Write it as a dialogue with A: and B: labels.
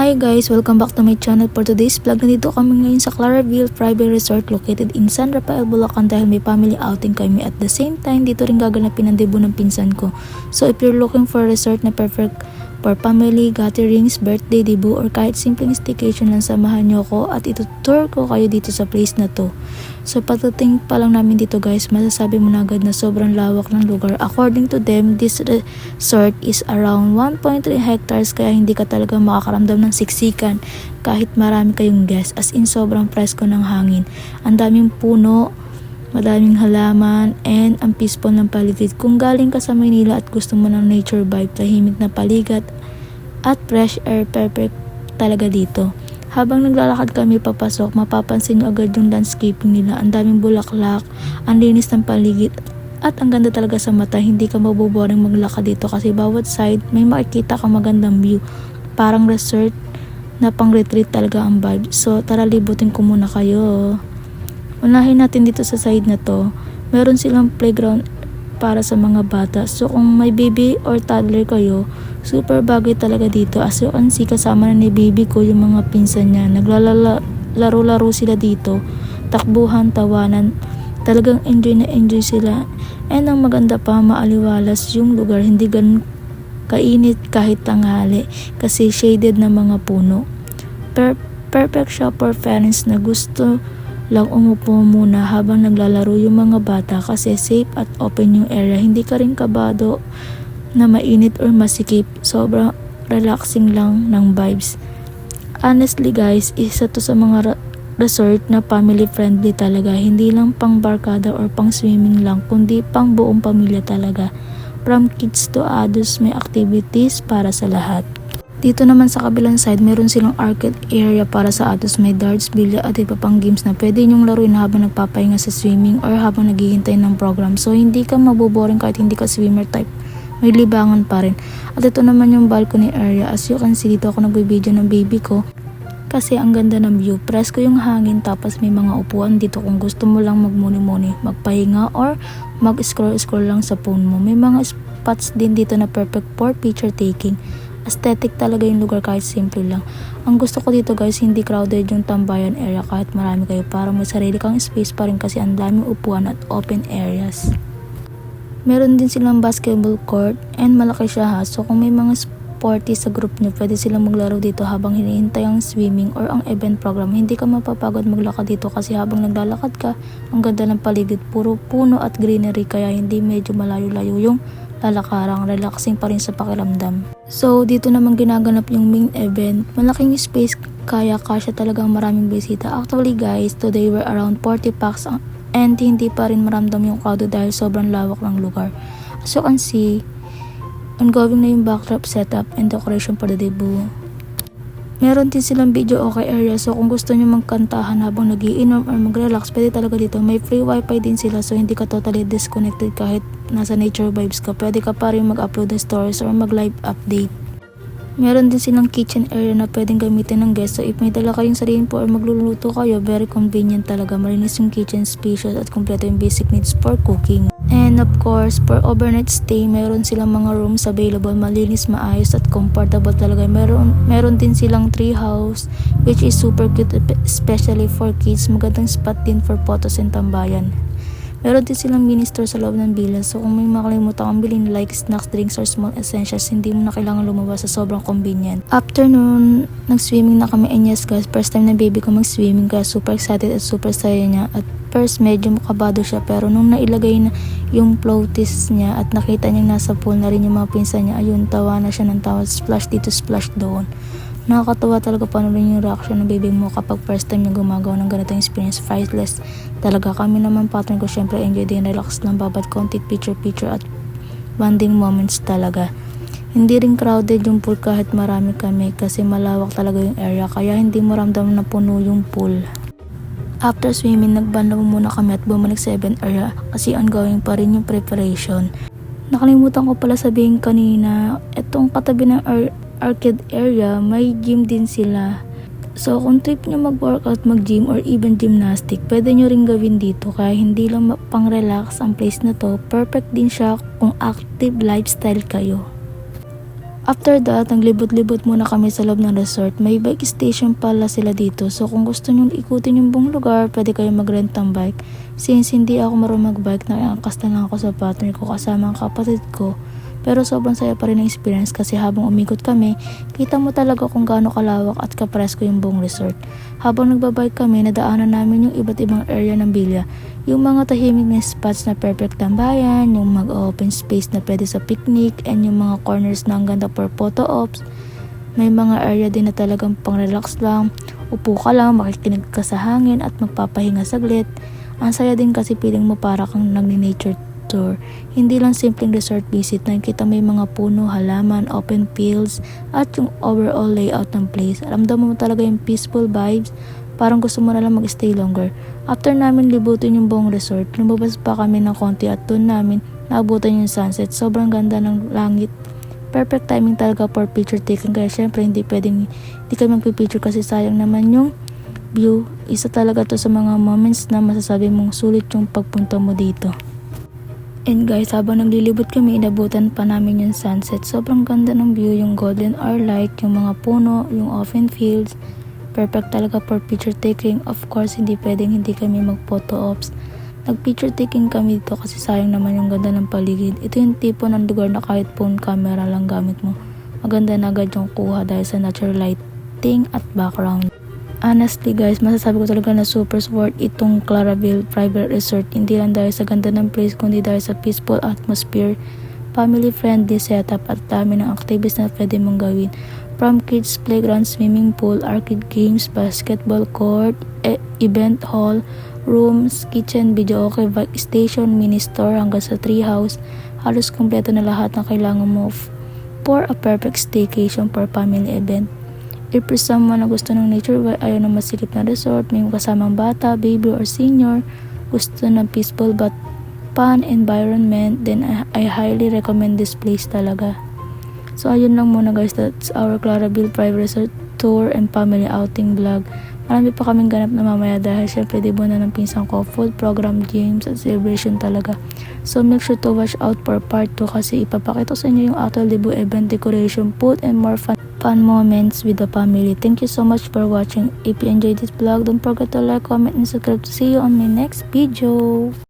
A: Hi guys! Welcome back to my channel. For today's vlog, nandito kami ngayon sa Claraville Private Resort located in San Rafael, Bulacan dahil may family outing kami. At the same time, dito rin gaganapin ang debut ng pinsan ko. So if you're looking for a resort na perfect for family, gatherings, birthday, debut, or kahit simpleng staycation lang, samahan nyo ko at itutour ko kayo dito sa place na to. So pagdating pa lang namin dito guys, masasabi mo na agad na sobrang lawak ng lugar. According to them, this resort is around 1.3 hectares kaya hindi ka talaga makakaramdam ng siksikan kahit marami kayong guests. As in sobrang presko ng hangin. Ang daming puno, madaming halaman, and ang peaceful ng paligid. Kung galing ka sa Maynila at gusto mo ng nature vibe, tahimik na paligid at fresh air, perfect talaga dito. Habang naglalakad kami papasok, mapapansin nyo agad yung landscaping nila. Ang daming bulaklak, ang linis ng paligid, at ang ganda talaga sa mata. Hindi ka maboboring maglakad dito kasi bawat side may makikita kang magandang view. Parang resort na pang retreat talaga ang vibe. So tara, libutin ko muna kayo. Unahin natin dito sa side na to. Meron silang playground para sa mga bata. So kung may baby or toddler kayo, super bagay talaga dito. As you can see, kasama na ni baby ko yung mga pinsan niya. Naglalaro-laro sila dito. Takbuhan, tawanan. Talagang enjoy na enjoy sila. And ang maganda pa, maaliwalas yung lugar. Hindi ganun kainit kahit tanghali kasi shaded na mga puno. Perfect siya for parents na gusto lang umupo muna habang naglalaro yung mga bata kasi safe at open yung area. Hindi ka rin kabado na mainit or masikip. Sobrang relaxing lang ng vibes. Honestly guys, isa to sa mga resort na family friendly talaga. Hindi lang pang barkada or pang swimming lang, kundi pang buong pamilya talaga. From kids to adults, may activities para sa lahat. Dito naman sa kabilang side, meron silang arcade area para sa adults. May darts, bilya at iba pang games na pwede nyong laruin habang nagpapahinga sa swimming or habang naghihintay ng program. So hindi ka maboboring kahit hindi ka swimmer type. May libangan pa rin. At ito naman yung balcony area. As you can see, dito ako nagbibideo ng baby ko kasi ang ganda ng view. Presko yung hangin, tapos may mga upuan dito kung gusto mo lang magmuni-muni, magpahinga or mag-scroll-scroll lang sa phone mo. May mga spots din dito na perfect for picture taking. Aesthetic talaga yung lugar kahit simple lang. Ang gusto ko dito guys, hindi crowded yung tambayan area kahit marami kayo. Para may sarili kang space pa rin kasi ang daming upuan at open areas. Meron din silang basketball court and malaki siya ha. So kung may mga sporty sa group nyo, pwede silang maglaro dito habang hinihintay ang swimming or ang event program. Hindi ka mapapagod maglakad dito kasi habang naglalakad ka, ang ganda ng paligid. Puro puno at greenery kaya hindi medyo malayo-layo yung lalakarang, relaxing pa rin sa pakiramdam. So dito naman ginaganap yung main event. Malaking space kaya kasya talagang maraming bisita. Actually guys, today we're around 40 packs and hindi pa rin maramdam yung crowd dahil sobrang lawak ng lugar. As you can see, ongoing na yung backdrop setup and decoration for the debut. Meron din silang video okay area, so kung gusto nyo magkantahan habang nagiinom or mag-relax, pwede talaga dito. May free wifi din sila, so hindi ka totally disconnected kahit nasa nature vibes ka. Pwede ka pa rin mag-upload ng stories or mag-live update. Meron din silang kitchen area na pwedeng gamitin ng guests, so if may dala kayong sariling po or magluluto kayo, very convenient talaga. Malinis yung kitchen, spacious at kompleto yung basic needs for cooking. And of course, for overnight stay, meron silang mga rooms available, malinis, maayos at comfortable talaga. Meron din silang tree house which is super cute especially for kids. Magandang spot din for photos and tambayan. Meron din silang mini store sa loob ng villa, so kung may makalimutan kang bilhin like snacks, drinks or small essentials, hindi mo na kailangan lumabas, sa sobrang convenient. After noon, nag-swimming na kami, and yes guys, first time na baby ko mag-swimming kaya super excited at super saya niya. At first medyo makabado siya, pero nung nailagay na yung floaties niya at nakita niyang nasa pool na rin yung mga pinsan niya, ayun, tawa na siya ng tawa, splash dito, splash doon. Nakakatawa talaga panoorin yung reaction ng baby mo kapag first time niya gumagawa ng ganitong experience. Priceless talaga. Kami naman partner ko syempre enjoy din, relax lang, babat content, picture at bonding moments talaga. Hindi rin crowded yung pool kahit marami kami kasi malawak talaga yung area kaya hindi mo ramdam na puno yung pool. After swimming, nagbanlaw muna kami at bumalik sa event area kasi ongoing pa rin yung preparation. Nakalimutan ko pala sabihin kanina, itong katabi ng arcade area, may gym din sila. So kung trip nyo mag-workout, mag-gym or even gymnastic, pwede nyo rin gawin dito kaya hindi lang pang-relax ang place na to. Perfect din siya kung active lifestyle kayo. After that, naglibot-libot muna kami sa loob ng resort. May bike station pala sila dito. So kung gusto nyo ikutin yung buong lugar, pwede kayo mag-rent ng bike. Since hindi ako marunong mag-bike, nakiangkas na lang ako sa partner ko kasama ang kapatid ko. Pero sobrang saya pa rin ang experience kasi habang umikot kami, kita mo talaga kung gaano kalawak at kapresko yung buong resort. Habang nagbabike kami, nadaanan namin yung iba't ibang area ng Bilya. Yung mga tahimik na spots na perfect tambayan, yung mag-open space na pwede sa picnic, and yung mga corners na ang ganda for photo ops. May mga area din na talagang pang-relax lang, upo ka lang, makikinig ka sa hangin at magpapahinga saglit. Ang saya din kasi feeling mo para kang nagni-nature tour. Hindi lang simpleng resort visit, nakikita may mga puno, halaman, open fields, at yung overall layout ng place. Ramdam mo talaga yung peaceful vibes, parang gusto mo na lang mag-stay longer. After namin libutin yung buong resort, lumabas pa kami ng konti at doon namin naabutan yung sunset. Sobrang ganda ng langit. Perfect timing talaga for picture taking, kaya syempre hindi kami magpipicture kasi sayang naman yung view. Isa talaga to sa mga moments na masasabi mong sulit yung pagpunta mo dito. And guys, habang naglilibot kami, inabutan pa namin yung sunset. Sobrang ganda ng view, yung golden hour light, yung mga puno, yung open fields. Perfect talaga for picture taking. Of course, hindi pwedeng hindi kami mag-photo ops. Nag-picture taking kami dito kasi sayang naman yung ganda ng paligid. Ito yung tipo ng lugar na kahit phone camera lang gamit mo, maganda na agad yung kuha dahil sa natural lighting at background. Honestly guys, masasabi ko talaga na super worth itong Claraville Private Resort. Hindi lang dahil sa ganda ng place, kundi dahil sa peaceful atmosphere, family friendly setup at dami ng activities na pwede mong gawin. From kids playground, swimming pool, arcade games, basketball court, event hall, rooms, kitchen, videoke, bike station, mini store hanggang sa tree house. Halos kompleto na lahat ng kailangan mo for a perfect staycation for family event. If for someone na gusto ng nature, ayaw na masilip na resort, may kasamang bata, baby or senior, gusto ng peaceful but fun environment, then I highly recommend this place talaga. So ayun lang muna guys, that's our Claraville Private Resort Tour and Family Outing Vlog. Marami pa kaming ganap na mamaya dahil syempre di na ng pinsang ko, full program, games at celebration talaga. So make sure to watch out for part 2 kasi ipapakita sa inyo yung actual debut event, decoration, food, and more fun moments with the family. Thank you so much for watching. If you enjoyed this vlog, don't forget to like, comment, and subscribe to see you on my next video.